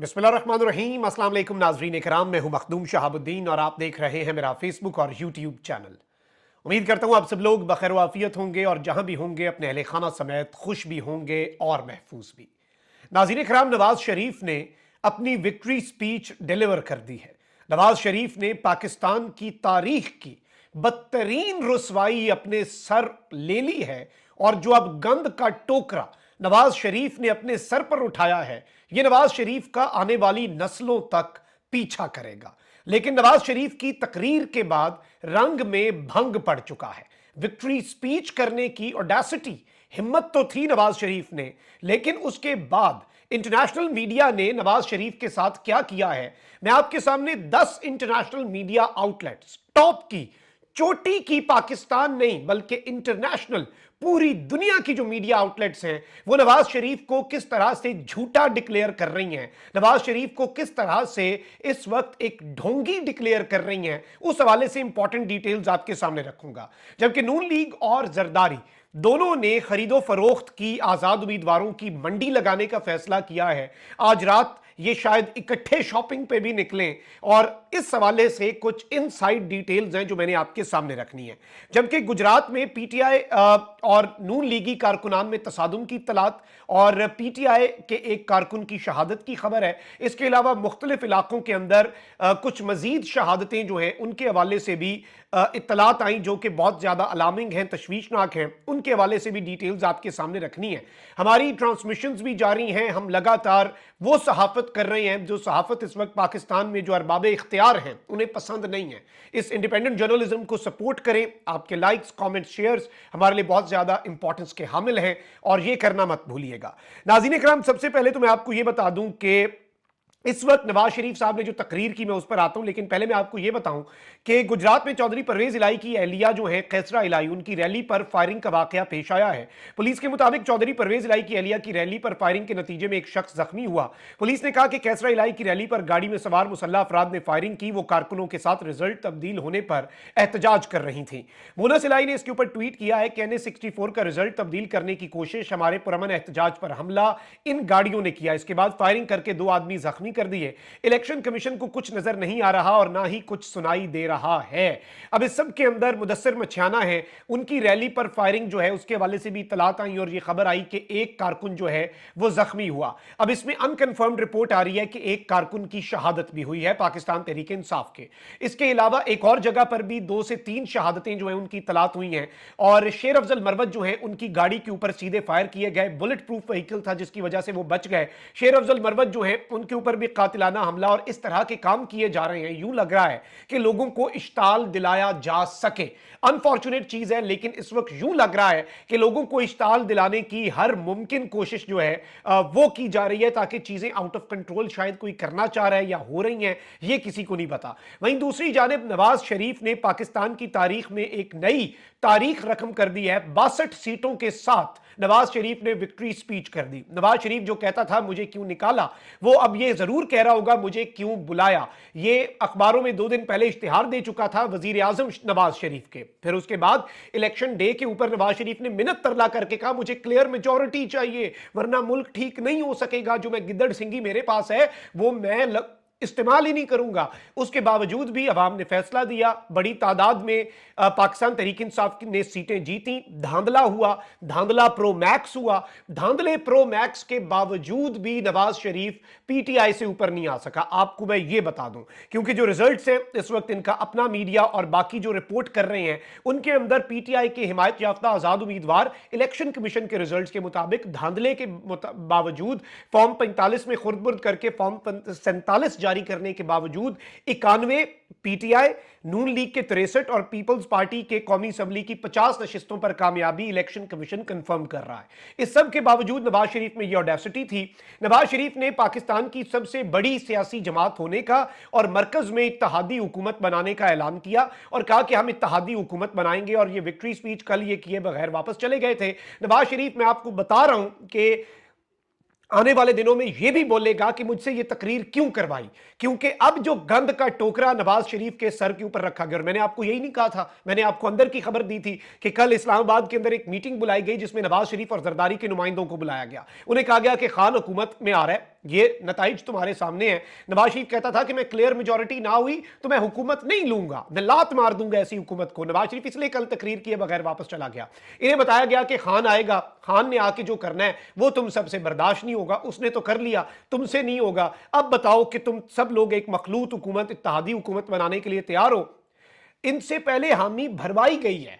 बिस्मिल्लाहिर्रहमानिर्रहीम। अस्सलाम वालेकुम नाज़रीन इकराम, मैं हूं मखदूम शहाबुद्दीन और आप देख रहे हैं मेरा फेसबुक और यूट्यूब चैनल। उम्मीद करता हूं आप सब लोग बखैर वाफियत होंगे और जहां भी होंगे अपने अहले खाना समेत खुश भी होंगे और महफूज भी। नाज़रीन इकराम, नवाज शरीफ ने अपनी विक्ट्री स्पीच डिलीवर कर दी है। नवाज शरीफ ने पाकिस्तान की तारीख की बदतरीन रुसवाई अपने सर ले ली है और जो अब गंद का टोकरा नवाज शरीफ ने अपने सर पर उठाया है, यह नवाज शरीफ का आने वाली नस्लों तक पीछा करेगा। लेकिन नवाज शरीफ की तकरीर के बाद रंग में भंग पड़ चुका है। विक्ट्री स्पीच करने की ऑडेसिटी, हिम्मत तो थी नवाज शरीफ ने, लेकिन उसके बाद इंटरनेशनल मीडिया ने नवाज शरीफ के साथ क्या किया है, मैं आपके सामने 10 इंटरनेशनल मीडिया आउटलेट्स, टॉप की, चोटी की, पाकिस्तान नहीं बल्कि इंटरनेशनल पूरी दुनिया की जो मीडिया आउटलेट्स हैं, वो नवाज शरीफ को किस तरह से झूठा डिक्लेयर कर रही हैं, नवाज शरीफ को किस तरह से इस वक्त एक ढोंगी डिक्लेयर कर रही हैं, उस हवाले से इंपॉर्टेंट डिटेल्स आपके सामने रखूंगा। जबकि नून लीग और जरदारी दोनों ने खरीदो फरोख्त की आजाद उम्मीदवारों की मंडी लगाने का फैसला किया है। आज रात ये शायद इकट्ठे शॉपिंग पे भी निकलें और इस हवाले से कुछ इनसाइड डिटेल्स हैं जो मैंने आपके सामने रखनी है। जबकि गुजरात में पीटीआई और नून लीगी कारकुनान में तसादुम की इत्तलात और पीटीआई के एक कारकुन की शहादत की खबर है। इसके अलावा मुख्तलिफ इलाकों के अंदर कुछ मजीद शहादतें जो हैं उनके हवाले से भी इत्तलात आई जो कि बहुत ज़्यादा अलार्मिंग हैं, तशवीशनाक हैं। उनके हवाले से भी डिटेल्स आपके सामने रखनी है। हमारी ट्रांसमिशंस भी जारी हैं, हम लगातार वो सहाफत कर रहे हैं जो सहाफत इस वक्त पाकिस्तान में जो अरबाब इख्तियार हैं उन्हें पसंद नहीं है। इस इंडिपेंडेंट जर्नलिज्म को सपोर्ट करें। आपके लाइक्स, कमेंट्स, शेयर्स हमारे लिए बहुत ज़्यादा इंपॉर्टेंस के हामिल हैं और ये करना मत भूलिएगा। नाज़रीन इकराम, सबसे पहले तो मैं आपको ये बता दूं कि इस वक्त नवाज शरीफ साहब ने जो तकरीर की, मैं उस पर आता हूं, लेकिन पहले मैं आपको यह बताऊं कि गुजरात में चौधरी परवेज इलाही की एहलिया जो है कैसरा इलाही, उनकी रैली पर फायरिंग का वाकया पेश आया है। पुलिस के मुताबिक चौधरी परवेज इलाही की एहलिया की रैली पर फायरिंग के नतीजे में एक शख्स जख्मी हुआ। पुलिस ने कहा कि कैसरा इलाही की रैली पर गाड़ी में सवार मुसल्लह अफराद ने फायरिंग की। वो कारकुनों के साथ रिजल्ट तब्दील होने पर एहतजाज कर रही थी। मोनस इलाही ने इसके ऊपर ट्वीट किया है कि NA-64 का रिजल्ट तब्दील करने की कोशिश, हमारे पुरअमन एहतजाज पर हमला इन गाड़ियों ने किया। इसके बाद फायरिंग करके 2 आदमी जख्मी कर दिए। इलेक्शन कमीशन को कुछ नजर नहीं आ रहा और ना ही कुछ सुनाई दे रहा है। अब इस सब के अंदर मुदस्सिर मछियाना है, उनकी रैली पर फायरिंग जो है उसके हवाले से भी इत्तलात आई और ये खबर आई कि एक कारकुन जो है वो जख्मी हुआ। अब इसमें अनकंफर्म्ड रिपोर्ट आ रही है कि एक कारकुन की शहादत भी हुई है पाकिस्तान तहरीक इंसाफ के। इसके अलावा एक और जगह पर भी 2 से 3 शहादतें जो है उनकी इत्तलात हुई हैं और शेर अफजल मरवत जो है उनकी गाड़ी के ऊपर सीधे फायर किए गए। बुलेट प्रूफ व्हीकल था जिसकी वजह से वो बच गए। शेर अफजल मरवत जो है उनके ऊपर भी कातिलाना हमला और इस तरह के काम किए जा रहे हैं। यूं लग रहा है कि लोगों को इश्ताल दिलाया जा सके। अनफॉर्चुनेट चीज है, लेकिन इस वक्त यूं लग रहा है कि लोगों को इश्ताल दिलाने की हर मुमकिन कोशिश जो है वो की जा रही है ताकि चीजें आउट ऑफ कंट्रोल शायद कोई करना चाह रहा है या हो रही हैं, ये किसी को नहीं पता। वहीं दूसरी जानिब नवाज शरीफ ने पाकिस्तान की तारीख में एक नई तारीख रकम कर दी है। 62 सीटों के साथ नवाज शरीफ ने विक्ट्री स्पीच कर दी। नवाज शरीफ जो कहता था मुझे क्यों निकाला, वो अब ये जरूर कह रहा होगा मुझे क्यों बुलाया। ये अखबारों में 2 दिन पहले इश्तिहार दे चुका था वजीर आजम नवाज शरीफ के। फिर उसके बाद इलेक्शन डे के ऊपर नवाज शरीफ ने मिन्नत तरला करके कहा मुझे क्लियर मेजॉरिटी चाहिए वरना मुल्क ठीक नहीं हो सकेगा। जो मैं गिद्दड़ सिंगी मेरे पास है वो मैं इस्तेमाल ही नहीं करूंगा। उसके बावजूद भी अवाम ने फैसला दिया। बड़ी तादाद में पाकिस्तान तहरीक इंसाफ ने सीटें जीती। धांधला हुआ, धांधला प्रो मैक्स हुआ। धांधले प्रो मैक्स के बावजूद भी नवाज शरीफ पीटीआई से ऊपर नहीं आ सका। आपको मैं ये बता दूं, क्योंकि जो रिजल्ट्स हैं इस वक्त इनका अपना मीडिया और बाकी जो रिपोर्ट कर रहे हैं उनके अंदर पीटीआई के हिमायत याफ्ता आजाद उम्मीदवार इलेक्शन कमीशन के रिजल्ट्स के मुताबिक धांधले के बावजूद फॉर्म 45 में खुर्द-बुर्द करके फॉर्म 47 जारी करने के बावजूद 91 पीटीआई, नून लीग के 63 और पीपल्स पार्टी के कौमी असेंबली की 50 नशिस्तों पर कामयाबी इलेक्शन कमीशन कंफर्म कर रहा है। इस सब के बावजूद नवाज शरीफ में यह ऑडेसिटी थी। नवाज शरीफ ने पाकिस्तान की सबसे बड़ी सियासी जमात होने का और मरकज में इत्तेहादी हुकूमत बनाने का ऐलान किया और कहा कि हम इत्तेहादी हुकूमत बनाएंगे। और यह विक्ट्री स्पीच कल ये किए बगैर वापस चले गए थे। नवाज शरीफ, मैं आपको बता रहा हूं कि आने वाले दिनों में यह भी बोलेगा कि मुझसे यह तकरीर क्यों करवाई, क्योंकि अब जो गंद का टोकरा नवाज शरीफ के सर के ऊपर रखा गया। और मैंने आपको यही नहीं कहा था, मैंने आपको अंदर की खबर दी थी कि कल इस्लामाबाद के अंदर एक मीटिंग बुलाई गई जिसमें नवाज शरीफ और जरदारी के नुमाइंदों को बुलाया गया। उन्हें कहा गया कि खान हुकूमत में आ रहा है, ये नताइज तुम्हारे सामने है। नवाज शरीफ कहता था कि मैं क्लियर मेजॉरिटी ना हुई तो मैं हुकूमत नहीं लूंगा, मैं लात मार दूंगा ऐसी हुकूमत को। नवाज शरीफ इसलिए कल तकरीर किए बगैर वापस चला गया। इन्हें बताया गया कि खान आएगा, खान ने आके जो करना है वो तुम सबसे बर्दाश्त नहीं होगा, उसने तो कर लिया, तुमसे नहीं होगा। अब बताओ कि तुम सब लोग एक मखलूत हुकूमत, इत्तेहादी हुकूमत बनाने के लिए तैयार हो। इनसे पहले हामी भरवाई गई है,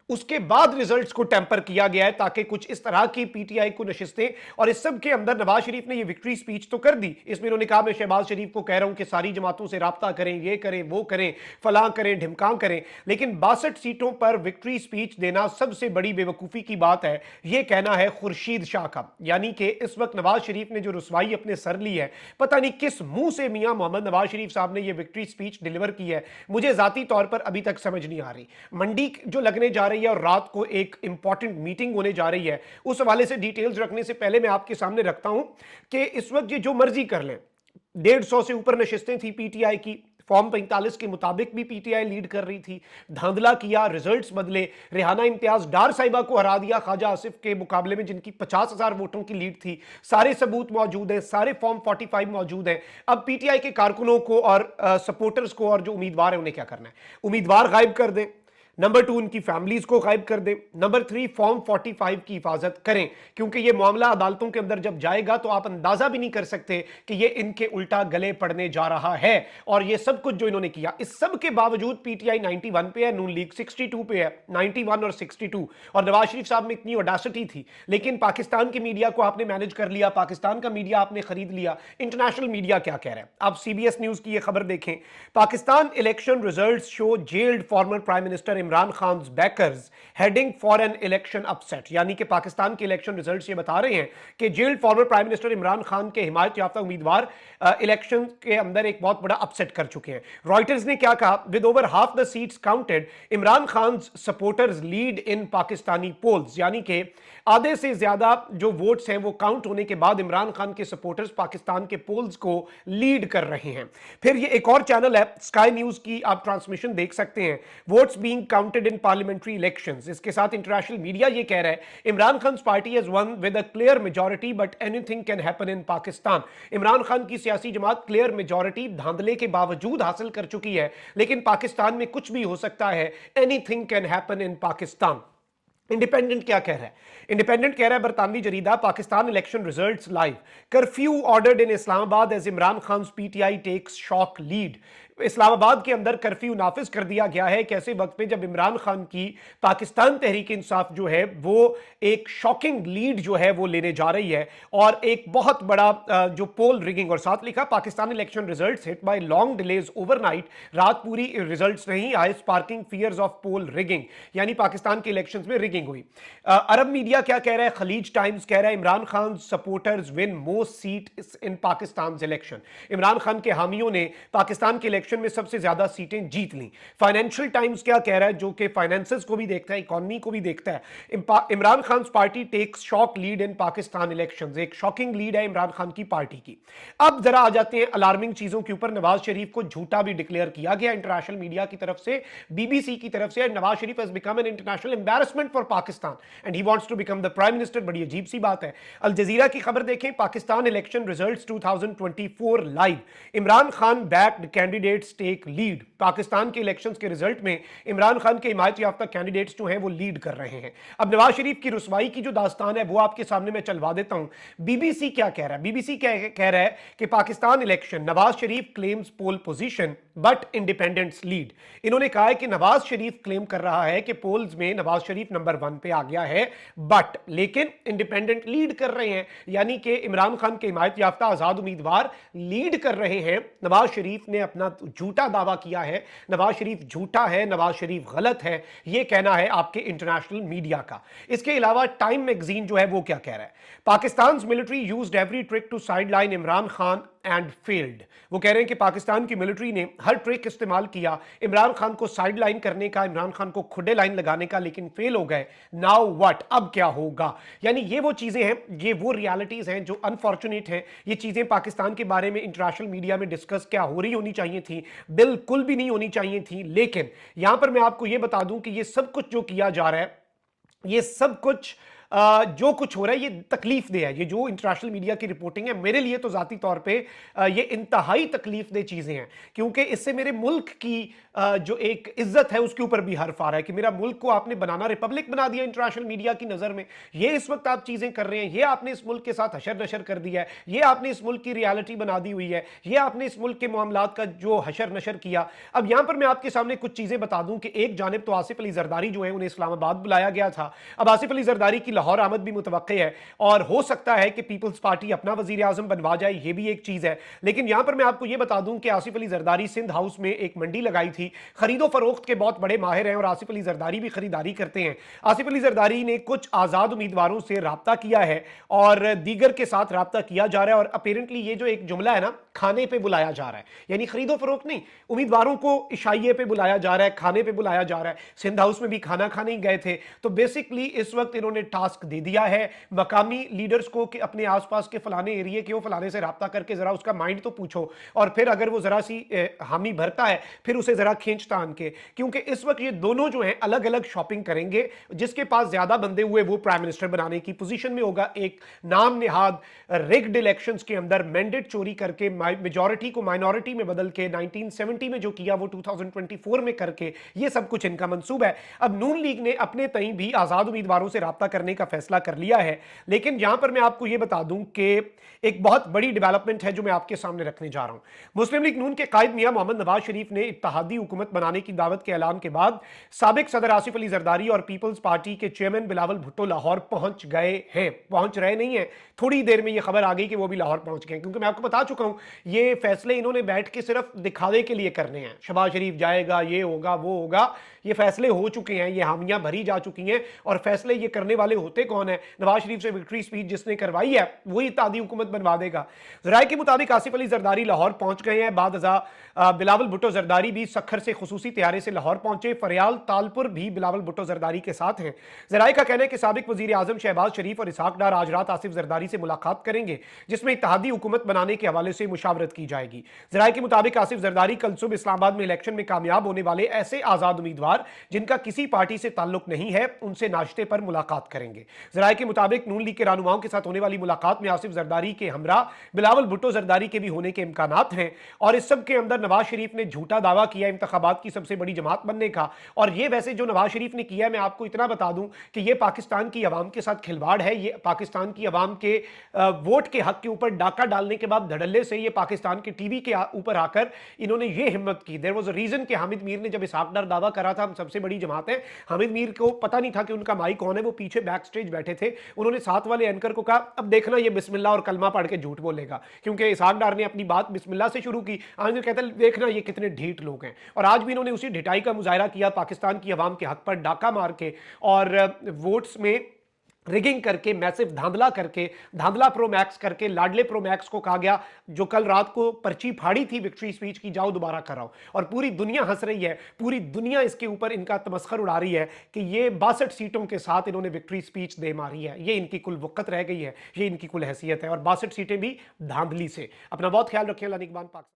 उसके बाद रिजल्ट्स को टेम्पर किया गया है ताकि कुछ इस तरह की पीटीआई को नशिस्तें। और इस सब के अंदर नवाज शरीफ ने ये विक्ट्री स्पीच तो कर दी, इसमें उन्होंने कहा मैं शहबाज शरीफ को कह रहा हूं कि सारी जमातों से राब्ता करें, ये करें, वो करें, फलां करें, ढिमकां करें। लेकिन 62 सीटों पर विक्ट्री स्पीच देना सबसे बड़ी बेवकूफ़ी की बात है, यह कहना है खुर्शीद शाह का। यानी कि इस वक्त नवाज शरीफ ने जो रुसवाई अपने सर ली है, पता नहीं किस मुंह से मियां मोहम्मद नवाज शरीफ साहब ने यह विक्ट्री स्पीच डिलीवर की है, मुझे जाती तौर पर अभी तक समझ नहीं आ रही। मंडी जो लगने जा रही है और रात को एक इंपॉर्टेंट मीटिंग होने जा रही है, उस हवाले से डिटेल्स रखने से पहले मैं आपके सामने रखता हूं कि इस वक्त ये जो मर्जी कर लें, 150 से ऊपर नशिस्तें थी पीटीआई की, फॉर्म 45 के मुताबिक भी पीटीआई लीड कर रही थी, धांधला किया, रिजल्ट्स बदले, रेहाना इम्तियाज डार साहिबा को हरा दिया ख्वाजा आसिफ के मुकाबले में जिनकी 50,000 वोटों की लीड थी। सारे सबूत मौजूद हैं, सारे फॉर्म 45 मौजूद हैं। अब पीटीआई के कारकुनों को और सपोर्टर्स को और जो उम्मीदवार है उन्हें क्या करना है? उम्मीदवार गायब कर दें, नंबर 2 उनकी फैमिलीज को गायब कर दें, नंबर 3 फॉर्म 45 की हिफाजत करें, क्योंकि ये मामला अदालतों के अंदर जब जाएगा तो आप अंदाजा भी नहीं कर सकते कि ये इनके उल्टा गले पड़ने जा रहा है। और ये सब कुछ जो इन्होंने किया, इस सब के बावजूद पीटीआई 91 पे है, नून लीग 62 पे है, 91 और 62। और नवाज शरीफ साहब में इतनी ऑडेसिटी थी, लेकिन पाकिस्तान के मीडिया को आपने मैनेज कर लिया, पाकिस्तान का मीडिया आपने खरीद लिया। इंटरनेशनल मीडिया क्या कह रहा है, आप सीबीएस न्यूज की ये खबर देखें, Pakistan election results show gelled former prime minister Imran Khan bakers heading for an election upset. यानी कि पाकिस्तान के इलेक्शन रिजल्ट्स ये बता रहे हैं कि gelled former prime minister Imran Khan के हिमायत याफ्ता उम्मीदवार इलेक्शन के अंदर एक बहुत बड़ा अपसेट कर चुके हैं। रॉयटर्स ने क्या कहा, with over half the seats counted Imran Khan supporters lead in Pakistani polls. यानी कि आधे से ज्यादा जो वोट्स हैं वो काउंट होने के बाद इमरान खान के सपोर्टर्स पाकिस्तान के पोल्स को लीड कर रहे हैं। फिर ये एक और चैनल है स्काई न्यूज की, आप ट्रांसमिशन देख सकते हैं, votes being counted in parliamentary elections. इसके साथ इंटरनेशनल मीडिया ये कह रहा है Imran Khan party has one with a clear majority but anything can happen in Pakistan. Imran Khan की सियासी जमात क्लियर मेजॉरिटी धांधले के बावजूद हासिल कर चुकी है, लेकिन पाकिस्तान में कुछ भी हो सकता है, anything can happen in Pakistan. Independent क्या कह रहा है? इंडिपेंडेंट कह रहा है बरतानवी जरीदा, Pakistan election results live, curfew ordered in Islamabad as Imran Khan PTI takes shock lead. Islamabad के अंदर कर्फ्यू नाफिज कर दिया गया है एक ऐसे वक्त पे जब इमरान खान की पाकिस्तान तहरीक इंसाफ जो है वो एक शॉकिंग लीड जो है वो लेने जा रही है, और एक बहुत बड़ा जो पोल रिगिंग, और साथ लिखा Pakistan election results hit by long delays overnight, रात पूरी रिजल्ट्स नहीं आए, sparking fears of poll rigging. यानी पाकिस्तान के इलेक्शंस में रिगिंग हुई। अरब मीडिया क्या कह रहा है, खलीज टाइम्स कह रहा है Imran Khan supporters win most seat in Pakistan election. Imran Khan के हामियों ने पाकिस्तान के इलेक्शन में सबसे ज्यादा सीटें जीत ली। फाइनेंशियल टाइम्स क्या कह रहा है, जो कि फाइनेंसेस को भी देखता है, इकोनॉमी को भी देखता है, Imran Khan party takes shock lead in Pakistan elections. एक शॉकिंग लीड है इमरान खान की पार्टी की। अब जरा आ जाते हैं अलार्मिंग चीजों के ऊपर। नवाज शरीफ को झूठा भी डिक्लेयर किया गया इंटरनेशनल मीडिया की तरफ से, बीबीसी की तरफ से। Nawaz Sharif has become an international embarrassment for Pakistan and he wants to become the prime minister. बड़ी अजीब सी बात है। अल जजीरा की खबर देखें, Pakistan election results 2024 live, Imran Khan backed candidate take lead. Pakistan के इलेक्शंस के रिजल्ट में इमरान खान के हिमायत याफ्ता कैंडिडेट्स जो हैं वो लीड कर रहे हैं। अब नवाज शरीफ की रुसवाई की जो दास्तान है वो आपके सामने मैं चलवा देता हूं। बीबीसी क्या कह रहा है, बीबीसी कह रहा है कि Pakistan election, Nawaz Sharif claims poll position but independents lead. इन्होंने कहा है कि नवाज शरीफ क्लेम कर रहा है कि पोल्स में नवाज शरीफ नंबर 1 पे आ गया है, बट लेकिन इंडिपेंडेंट लीड कर रहे हैं। यानी कि इमरान खान के हिमायत याफ्ता आजाद उम्मीदवार लीड कर रहे हैं। नवाज शरीफ ने अपना झूठा दावा किया है, नवाज शरीफ झूठा है, नवाज शरीफ गलत है, यह कहना है आपके इंटरनेशनल मीडिया का। इसके अलावा टाइम मैगजीन जो है वो क्या कह रहा है, Pakistan military used every trick to sideline Imran Khan and failed. वो कह रहे हैं कि पाकिस्तान की मिलिट्री ने हर ट्रिक इस्तेमाल किया इमरान खान को साइडलाइन करने का, इमरान खान को खुडे लाइन लगाने का, लेकिन फेल हो गए। नाउ व्हाट, अब क्या होगा? यानी ये वो चीजें हैं, ये वो रियलिटीज हैं जो अनफॉर्चुनेट हैं। ये चीजें पाकिस्तान के बारे में इंटरनेशनल मीडिया में डिस्कस क्या हो रही होनी चाहिए थी, बिल्कुल भी नहीं होनी चाहिए थी। लेकिन यहां पर मैं आपको यह बता दूं कि ये सब कुछ जो किया जा रहा है, ये सब कुछ जो कुछ हो रहा है ये तकलीफ दे है। ये जो इंटरनेशनल मीडिया की रिपोर्टिंग है मेरे लिए तो ज़ाती तौर पे ये इंतहाई तकलीफ दे चीज़ें हैं, क्योंकि इससे मेरे मुल्क की जो एक इज्जत है उसके ऊपर भी हर्फ आ रहा है कि मेरा मुल्क को आपने बनाना रिपब्लिक बना दिया इंटरनेशनल मीडिया की नज़र में। ये इस वक्त आप चीज़ें कर रहे हैं, ये आपने इस मुल्क के साथ हशर नशर कर दिया है, ये आपने इस मुल्क की रियलिटी बना दी हुई है, ये आपने इस मुल्क के मामलात का जो हशर नशर किया। अब यहां पर मैं आपके सामने कुछ चीज़ें बता दूं कि एक जानिब तो आसिफ अली जरदारी जो है उन्हें इस्लामाबाद बुलाया गया था। अब आसिफ अली जरदारी की लाहौर आमद भी मुतवक्के है और हो सकता है कि पीपल्स पार्टी अपना वजीर आजम बनवा जाए, ये भी एक चीज़ है। लेकिन यहां पर मैं आपको यह बता दूं कि आसिफ अली जरदारी सिंध हाउस में एक मंडी लगाई थी, खरीदो फरोख्त के बहुत बड़े माहिर हैं और आसिफ अली जरदारी भी खरीदारी करते हैं। आसिफ अली जरदारी ने कुछ आज़ाद उम्मीदवारों से राब्ता किया है और दीगर के साथ राब्ता किया जा रहा है, और अपेरेंटली ये जो एक जुमला है ना, खाने पे बुलाया जा रहा है, यानी खरीदो फरोख्त नहीं, उम्मीदवारों को इशाइये पे बुलाया जा रहा है, खाने पे बुलाया जा रहा है। सिंध हाउस में भी खाना खाने ही गए थे। तो बेसिकली इस वक्त इन्होंने टास्क दे दिया है मकामी लीडर्स को कि अपने आसपास के फलाने एरिए के फलाने से राब्ता करके जरा उसका माइंड तो पूछो, और फिर अगर वो जरा सी हामी भरता है फिर उसे जरा खींच तान के, क्योंकि इस वक्त ये दोनों जो हैं अलग अलग शॉपिंग करेंगे। जिसके पास ज्यादा बंदे हुए वो प्राइम मिनिस्टर बनाने की पोजीशन में होगा। एक नाम निहाद रिग्ड इलेक्शंस के अंदर मैंडेट चोरी करके मेजॉरिटी को माइनॉरिटी में बदल के 1970 में जो किया वो 2024 में करके, ये सब कुछ इनका मंसूब है। अब नून लीग ने अपने तई भी आजाद उम्मीदवारों से राब्ता करने का फैसला कर लिया है। लेकिन यहां पर मैं आपको यह बता दूं कि एक बहुत बड़ी डेवलपमेंट है जो मैं आपके सामने रखने जा रहा हूं। मुस्लिम लीग नून के कायद मियां मोहम्मद नवाज शरीफ ने इत्तेहादी हुकूमत बनाने की दावत के ऐलान के बाद साबिक सदर आसिफ अली जरदारी और पीपल्स पार्टी के चेयरमैन बिलावल भुट्टो लाहौर पहुंच गए हैं। पहुंच रहे नहीं है, थोड़ी देर में यह खबर आ गई कि वो भी लाहौर पहुंच गए, क्योंकि मैं आपको बता चुका हूं ये फैसले इन्होंने बैठ के सिर्फ दिखावे के लिए करने हैं। शहबाज शरीफ जाएगा, ये होगा वो होगा, ये फैसले हो चुके हैं, ये हामियां भरी जा चुकी हैं। और फैसले ये करने वाले होते कौन है? नवाज शरीफ से विक्ट्री स्पीच जिसने करवाई है वही इत्तेहादी हुकूमत बनवा देगा। जराये के मुताबिक आसिफ अली जरदारी लाहौर पहुंच गए हैं। बाद बिलावल भुट्टो जरदारी भी सखर से खुसूसी तैयारे से लाहौर पहुंचे। फरियाल तालपुर भी बिलावल भुट्टो जरदारी के साथ हैं। जराये का कहना है कि साबिक वजीर आजम शहबाज शरीफ और इसहाक डार आज रात आसिफ जरदारी से मुलाकात करेंगे, जिसमें इत्तेहादी हुकूमत बनाने के हवाले से मुशावरत की जाएगी। जराये के मुताबिक आसिफ जरदारी कल सुबह इस्लामाबाद में इलेक्शन में कामयाब होने वाले ऐसे आजाद उम्मीदवार जिनका किसी पार्टी से ताल्लुक नहीं है उनसे नाश्ते पर मुलाकात करेंगे। जराये के मुताबिक नून लीग के रहनुमाओं के साथ होने वाली मुलाकात में आसिफ जरदारी के हमरा बिलावल भुट्टो जरदारी के भी होने के इम्कानात हैं। और इस सब के अंदर नवाज शरीफ ने झूठा दावा किया इंतखाबात की सबसे बड़ी जमात बनने का। और ये वैसे जो नवाज शरीफ ने किया है, मैं आपको इतना बता दूं कि ये पाकिस्तान की अवाम के साथ खिलवाड़ है। ये पाकिस्तान की अवाम के वोट के हक के ऊपर डाका डालने के बाद धड़ल्ले से ये पाकिस्तान के टीवी के ऊपर आकर इन्होंने ये हिम्मत की। देयर वाज अ रीजन कि हामिद मीर ने जब इसहाक डार दावा करा था हम सबसे बड़ी जमात है, हामिद मीर को पता नहीं था कि उनका माइक कौन है, वो पीछे बैक स्टेज बैठे थे। उन्होंने साथ वाले एंकर को कहा अब देखना ये बिस्मिल्लाह और कलमा पढ़ के झूठ बोलेगा, क्योंकि इसहाक डार ने अपनी बात बिस्मिल्लाह से शुरू की। आज कहता है देखना ये कितने ढीठ लोग हैं। और आज भी इन्होंने उसी ढिठाई का मुजाहरा किया पाकिस्तान की अवाम के हक पर डाका मार के और वोट्स में रिगिंग करके, मैसिव धांधला करके, धांधला प्रो मैक्स करके लाडले प्रो मैक्स को कहा गया जो कल रात को पर्ची फाड़ी थी विक्ट्री स्पीच की, जाओ दोबारा कराओ। और पूरी दुनिया हंस रही है, पूरी दुनिया इसके ऊपर इनका तमस्खर उड़ा रही है कि ये 62 सीटों के साथ इन्होंने विक्ट्री स्पीच दे मारी है। ये इनकी कुल वक़्त रह गई है, ये इनकी कुल हैसियत है। और 62 सीटें भी धांधली से। अपना बहुत ख्याल रखें। अल्लाह निगहबान पाक।